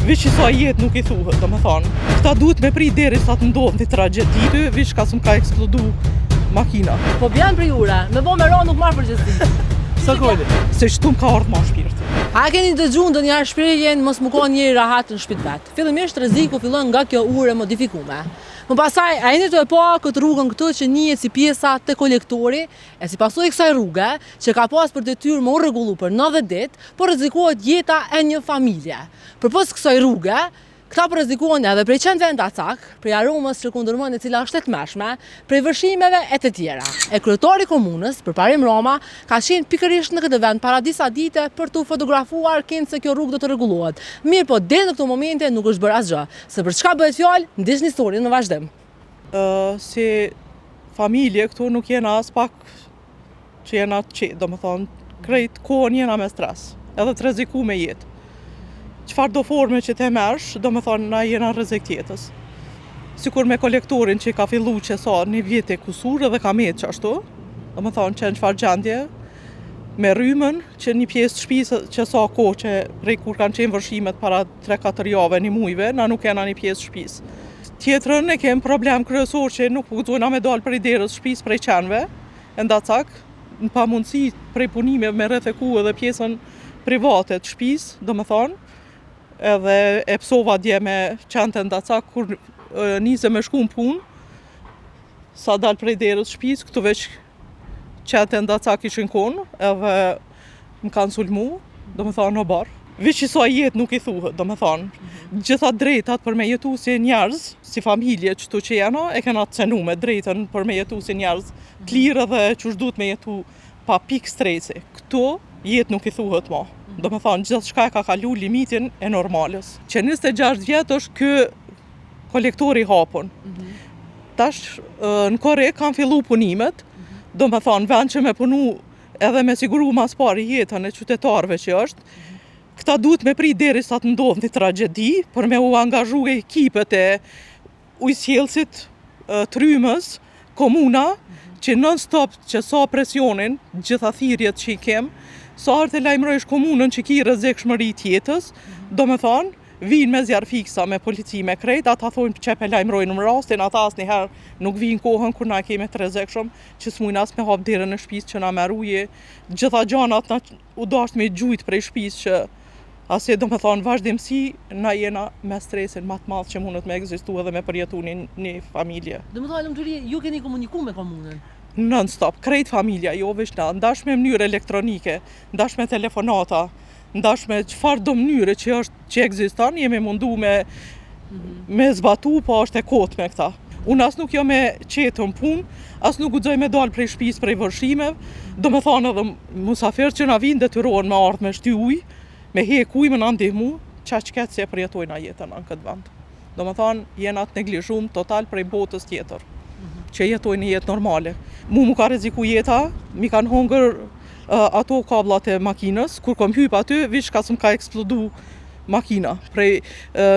Vish që sa jetë nuk i thuhet, do me thonë. Këta duhet me prit deri sa të ndodhë një tragjedi, vish ka së më ka eksplodu makina. Po bjanë për jure, me bo me ro nuk marrë përgjësi. Sa kojle? Se shtu më ka ardhë ma shpirti. A keni dëgju ndonjëherë shprehjen mos më ka njëri rahat në shtëpi vet. Fillimisht rreziku fillon nga kjo urë modifikume. Më pasaj, a jeni të e pa këtë rrugën këtë që njihet si pjesa të kolektori, e si pasojë kësaj rruge, që ka pas për detyrë më u rregullu për 90 ditë, por rrezikohet jeta e një familje. Përpos kësaj rruge, këta po rrezikohen edhe prej qendrave ndacak, prej aromës që kundërmend e cila është e tmerrshme, prej vërshimeve e të tjera. E kryetari i komunës, përparim Roma, ka qenë pikërisht në këtë vend para disa dite për të fotografuar kënd se kjo rrugë do të rregullohet. Mirë, po deri në këtë momente nuk është bërë asgjë. Se për çka bëhet fjalë, ndiqni historinë në vazhdim. Si familje këtu nuk jena as pak që jena do me thonë, krejt kohën jena me stres, edhe të rreziku me jetë. Qëfar do forme që te mersh, do me thonë, na jena rrezik tjetës. Sikur me kolektorin që ka fillu që sa një vjetë e kusur edhe ka metë që ashtu, do me thonë që në qëfar gjendje, me rrymën që një pjesë shpisë që sa ko që prej kur kanë qenë vërshimet para 3-4 jave një mujve, na nuk kena një pjesë shpisë. Tjetërën e kem problem kryesor që nuk pëgëtojna me dalë prej derës shpisë prej qenve, ndacak, në pamundësi prej punime me rrethëku edhe pjesën private të shpisë, do me thonë, edhe e psova dje me qente ndacak kur nise me shku në punë, sa dal prej derës shtëpisë, këtu veç qente ndacak ishin konë, edhe më kanë sulmu, do me thonë në barë. Vish që sa jetë nuk i thuhet, do me thonë. Gjitha drejtat për me jetu si njerëz, si familje qëtu që jena, e kena të cenu me drejten për me jetu si njerëz të lirë dhe që është duhet me jetu pa pik stresi. Këtu jetë nuk i thuhet ma. Do me thonë, gjithë shka ka kalu limitin e normalës. Që 26 vjetë është kë kolektori hapun. Tash, në Kore kanë fillu punimet, do me thonë, vend që me punu edhe me siguru mas pari jetën e qytetarve që është, këta duhet me prit deri sa të ndodhë një tragjedi, për me u angazhu e ekipet e ujësjelësit, trymës, komuna, që non-stop që sa presionin, gjitha thirjet që i kem, sa artë e lajmërojsh komunën që ki rrezikshmëri tjetës, do me thonë, vinë me zjarë fiksa, me polici, me krejt, ata thonë që pe lajmërojnë në rastin, ata asë njëherë nuk vinë kohën kur na kemi të rrezikshëm, që s'mujnë as me hap derën në shpisë që na meruje, gjitha gjanat na u dasht me gjujt prej shpisë që asë do me thonë vazhdimsi, na jena me stresin më të madh që mundet me ekzistu edhe me përjetu një familje. Do me thonë, Lumturi, ju keni komuniku me komunën? Non-stop, krejt familja, jo veç na, ndash me mënyrë elektronike, ndash me telefonata, ndash me qëfar do mënyre që ekziston, jemi mundu me zbatu, po është e kot me këta. Unë as nuk jo me qetën punë, as nuk guxoj me dalë prej shtëpisë prej vërshimeve, do me thonë edhe musafirë që na vinë detyrohen me ardhë me shty ujë, me hek ujë me na ndihmu, qaq ketë si e përjetojna jetën në këtë vend. Do me thonë, jena të neglizhum total prej botës tjetër, që jetojnë një jetë normale. Mu ka rreziku jeta, mi kanë hongër ato kablat e makinës, kur kom hyp aty, vish ka së më ka eksplodu makina, prej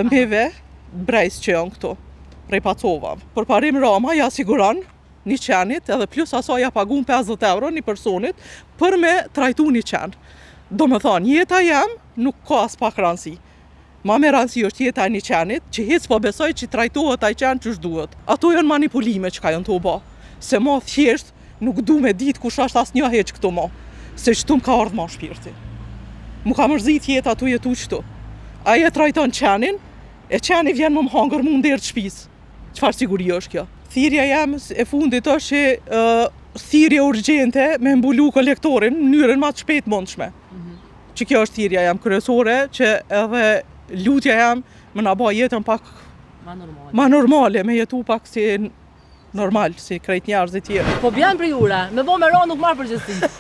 meve, brejs që janë këto, prej pacovave. Për parim Roma ja siguron një qenit, edhe plus aso ja pagun 50 euro një personit, për me trajtu një qenë. Do me thonë, jeta jam nuk ka as pak rëndësi. Ma me rëndësi është jeta e një qenit, që hic po besoj që trajtohet ai qenë që shduhet. Ato janë manipulime që ka janë të ba. Se ma thjesht nuk du me ditë kush është as një heq këto ma. Se qëtu më ka ardhë ma shpirti. Mu ka mërzit jeta tu jetu qëtu. Aje trajton qenin, e qeni vjen më hangër mu ndërë të shpis. Qfar siguri është kjo? Thirrja jam e fundit është që thirrje urgjente me mbulu kolektorin në mënyrën më të shpejt mundshme. Që kjo është thirrja jam kryesore, që edhe lutja jam më na bë jetën pak ma normale, me jetu pak si normal, si krejt njerëzit tjerë. Po bjanë për jure, me bo me ro nuk marrë përgjithësi.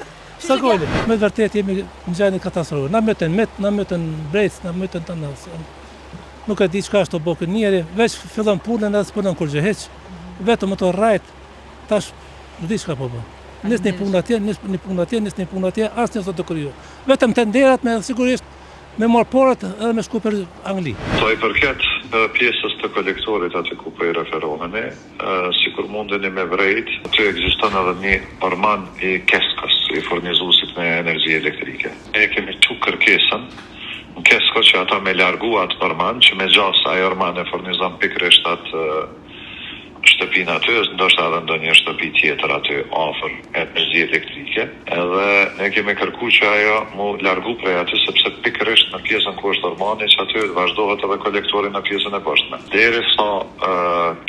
Sa kojle, me të vërtet jemi në gjendje katastrofë. Na mëten met, na mëten brejc, na mëten të nësë. Nuk e di çka është të bokën njeri, veç fillon punën edhe s'punon kur gjë heq. Vetëm ato rrajt, tash nuk di çka po bën. Nis një punë atje, nis një punë atje, asnjë sot të kryo. Vetëm tenderat me sigurisht me marr porët edhe me shku për Angli. Sa i përket pjesës të kolektorit aty ku po i referoheni, sikur mundeni me vrejt, aty ekziston edhe një orman i Keskës, i furnizuesit me energji elektrike. Ne kemi çu kërkesën në Kesko që ata me largu atë orman, që me gjas ai orman e furnizon pikërisht atë shtëpinë aty, ndoshta edhe ndonjë shtëpi tjetër aty afër energji elektrike. Edhe ne kemi kërkuar që ajo mu largu prej aty sepse pikërisht në pjesën ku është ormani që aty vazhdohet edhe kolektori në pjesën e poshtme. Derisa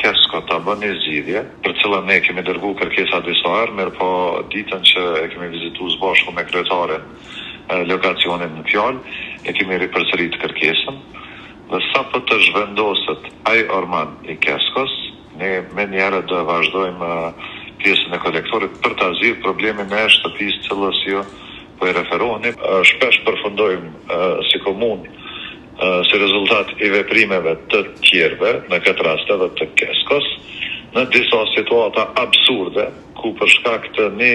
Kesko ta bën një zgjidhje, për cilën ne kemi dërguar kërkesa disa herë, mirë po ditën që e kemi vizituar së bashku me kryetarin lokacionin në fjalë, e kemi ripërsërit kërkesën dhe sa për të zhvendoset ai orman i Keskos, ne me njerë do vazhdojmë pjesën e kolektorit për të azir problemi me shtëpisë cilës jo po i referoni. Shpesh përfundojmë si komunë si rezultat i veprimeve të tjerve, në këtë rast edhe të Keskos, në disa situata absurde, ku për shkak të një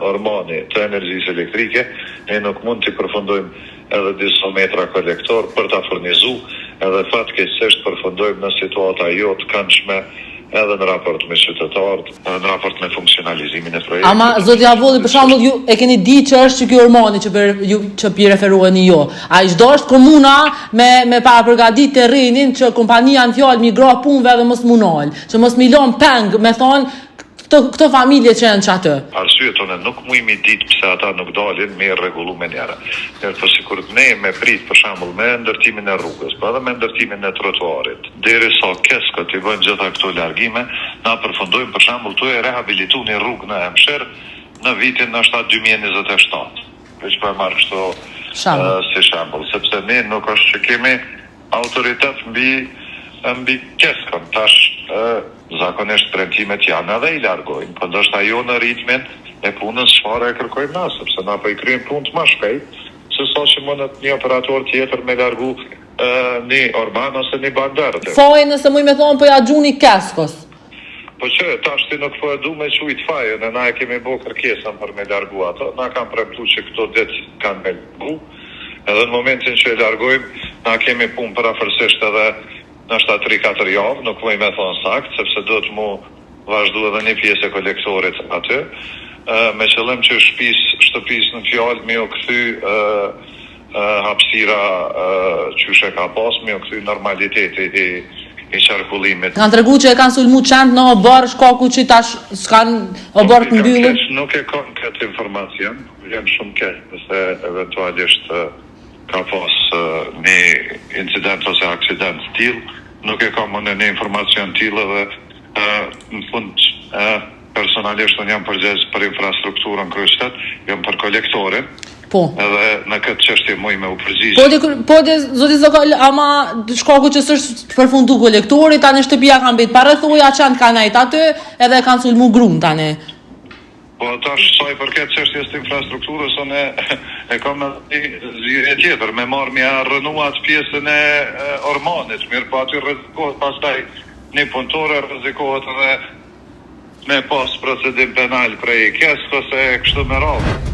ormani të energjisë elektrike, ne nuk mund të përfundojmë edhe disa metra kolektor për ta furnizu, edhe fatkeqësisht përfundojmë në situata jo të këndshme edhe në raport me qytetarët, në raport me funksionalizimin e projektit. Ama zoti Avolli, për shembull, ju e keni di që është që ky ormani që pi referoheni jo. A i çdo është komuna me para përgatit terrenin që kompania në fjalë migro punëve dhe mos munal, që mos milon peng, me thonë këto familje që janë aty. Arsye tonë nuk mujmë ditë pse ata nuk dalin me rregullu me njëra. Por sikur ne me prit për shembull me ndërtimin e rrugës, po edhe me ndërtimin e trotuarit. Derisa Kesko të bëjnë gjitha këto largime, na përfundojmë për shembull tu e rehabilitu një rrugë në Hemsher në vitin ndoshta 2027. Veç për marr kështu si shembull, sepse ne nuk është që kemi autoritet mbi Keskon. Tash zakonisht premtimet janë edhe i largojnë, po ndoshta jo në ritmin e punës çfarë e kërkojmë na, sepse na po i kryejmë punë më shpejt se sa që mund një operator tjetër me largu një orman ose një bandar. Faj nëse muj me thonë po ja gjuni Keskos. Po që tash ti nuk po e du me qujt fajën, e na e kemi bo kërkesën për me largu ato, na kam premtu që këto ditë kanë me largu, edhe në momentin që e largojmë, na kemi punë përafërsisht edhe nështë 3-4 javë, nuk më i me thonë sakt, sepse do të mu vazhdu edhe një pjesë e kolektorit aty, me qëllim që shtëpis në fjallë me o këthy hapësira qyshe ka pas, me o këthy normaliteti i qarkullimit. Kanë tregu që e kanë sulmu qend në oborë shkaku që tash s'kanë oborë të mbyllur? Nuk e kanë këtë informacion, janë shumë keq, se eventualisht ka pas një incident ose aksident t'il, nuk e kam në një informacion t'il dhe në fund personalisht unë jam përgjegjës për infrastrukturën kryqëtet, jam për kolektorin, po. Edhe në këtë çështje muj me u përgjigjë. Po zoti Zokol, ama shkaku që s'është përfundu kolektori, tani shtëpia kanë mbet pa rrethoja, çant kanë ajt aty, edhe kanë sulmu grun tani. Po tash sa i përket çështjes të infrastrukturës, unë e kam një zgjidhje tjetër, me marrë me rënuat pjesën e ormanit, mirë po aty rrezikohet pastaj një punëtore, rrezikohet edhe me pas procedim penal prej Keskos e kështu me radhë.